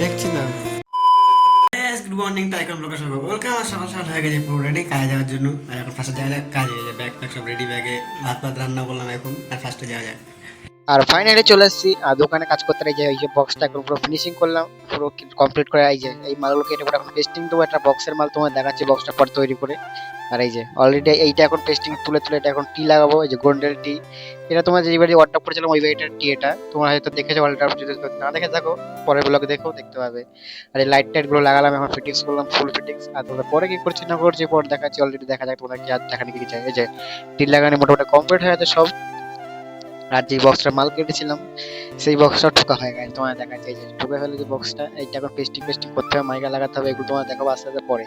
দেখছি না। Good morning tycoon ব্লগে সবাই ওয়েলকাম। সকাল সকাল হয়ে গেছে পুরো রেডি কাজে যাওয়ার জন্য। আর এখন ফার্স্টে যাওয়া যাক কাজে। ব্যাগ প্যাক সব রেডি, ব্যাগে ভাত ভাত রান্না করলাম এখন, আর ফার্স্টে যাওয়া যাক। আর ফাইনালি চলে এসেছি আর দোকানে কাজ করতে এই যে বক্সটা এখন পুরো ফিনিশিং করলাম, পুরো কমপ্লিট করে এই মালগুলোকে এটা করে এখন পেস্টিং দেবো। একটা বক্সের মাল তোমার দেখাচ্ছি বক্সটা পর তৈরি করে। আর এই যে অলরেডি এইটা এখন পেস্টিং তুলে তুলে এটা এখন টি লাগাবো। এই যে গোন্ডেল টি, এটা তোমার যে বাড়ি হোয়াটসঅ্যাপ করেছিলাম ওই বাড়িটার টি। এটা তোমরা হয়তো দেখেছো অলরেডি, যদি না দেখে থাকো পরের ব্লগে দেখো, দেখতে পাবে। আর এই লাইট টাইট গুলো লাগালাম, এখন ফিটিংস করলাম ফুল ফিটিংস। আর তোমরা পরে কি করছি না করছি পরে দেখাচ্ছি, অলরেডি দেখা যাক তোমরা কি আর দেখানি কি চাই। এই যে টি লাগানো মোটামুটি কমপ্লিট হয়ে গেছে সব। আর যে বক্সটা মাল কেটেছিলাম সেই বক্সটা ঠোকা হয়ে গেছে, তোমার দেখাচ্ছে। এই যে ঠোকা হলে যে বক্সটা, এইটা এখন পেস্টিং পেস্টিং করতে হবে, মাইকা লাগাতে হবে, এগুলো তোমার দেখাবো আস্তে আস্তে পরে।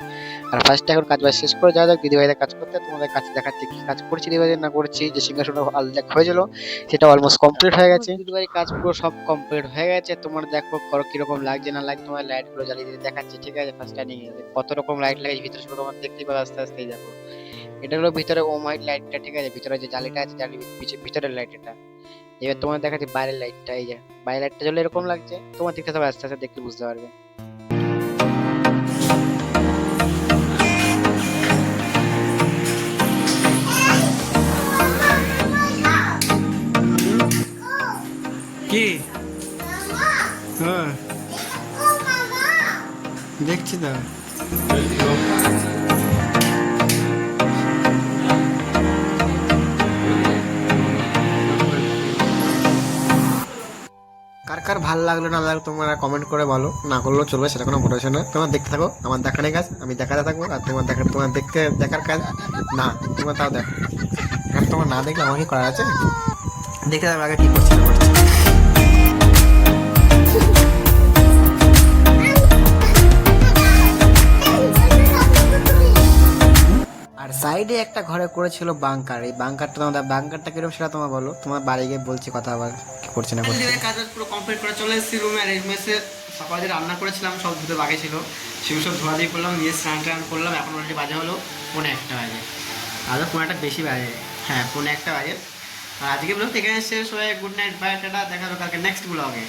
আর ফার্স্টে এখন কাজ বাজ শেষ করে যাওয়া যাক দিদিভাইদের কাজ করতে। তোমাদের কাছে দেখাচ্ছি কি কাজ করছি দিদিভাইদের না করছি। যে সিংহাসনটা আলাদা হয়েছিল সেটা অলমোস্ট কমপ্লিট হয়ে গেছে। দিদিভাইয়ের কাজ পুরো সব কমপ্লিট হয়ে গেছে। তোমার দেখো করো কিরকম লাগছে না লাগছে, তোমার লাইট গুলো জ্বালিয়ে দিয়ে দেখাচ্ছি, ঠিক আছে। ফার্স্ট টাইমিং কত রকম লাইট লাগাই ভিতরে সেটা তোমার দেখতেই পাবে আস্তে আস্তেই দেখো। এটা হলো ভিতরে ওম হোয়াইট লাইটটা, ঠিক আছে। ভিতরে যে জালিটা আছে জালির ভিতরের লাইট এটা। এবার তোমার দেখাচ্ছি বাইরের লাইটটা। এই যে বাইরের লাইটটা জ্বলে এরকম লাগছে, তোমার দেখতে হবে আস্তে আস্তে দেখলে বুঝতে পারবে। কি? হ্যাঁ দেখছি না। কার কার ভালো লাগলো না লাগলো তোমরা কমেন্ট করে বলো, না করলেও চলবে, সেটা কোনো মোটেশন না। তোমার দেখতে থাকো, আমার দেখানোর কাজ আমি দেখাতে থাকবো, আর তোমার দেখতে দেখার কাজ না, তোমার তাও দেখো। আর তোমার না দেখলে আমার কি করার আছে, দেখতে থাকো আগে কি করছি না করছি। আর সাইডে একটা ঘরে করেছিল বাংকার, এই বাংকারটা তোমাদের বাংকারটা কিরকম সেটা তোমার বলো, তোমার বাড়ি গিয়ে বলছি কথা আবার কি করছে না করছে। কাজ পুরো কমপ্লিট করে চলে এসেছি রুমে। আর এই মেসে সকালে যে রান্না করেছিলাম সব ধুতে বাকি ছিল, সেগুলো সব ধোয়া দিয়ে করলাম, নিয়ে স্নান টান করলাম। এখন অলরেডি বাজে হলো 1:45 বাজে, আরও 1:45 বেশি বাজে, হ্যাঁ 1:45 বাজে। আর আজকে ব্লগ এখানে শেষ হয়ে গুড নাইট বাই টাটা, দেখা হবে কালকে নেক্সট ব্লগে।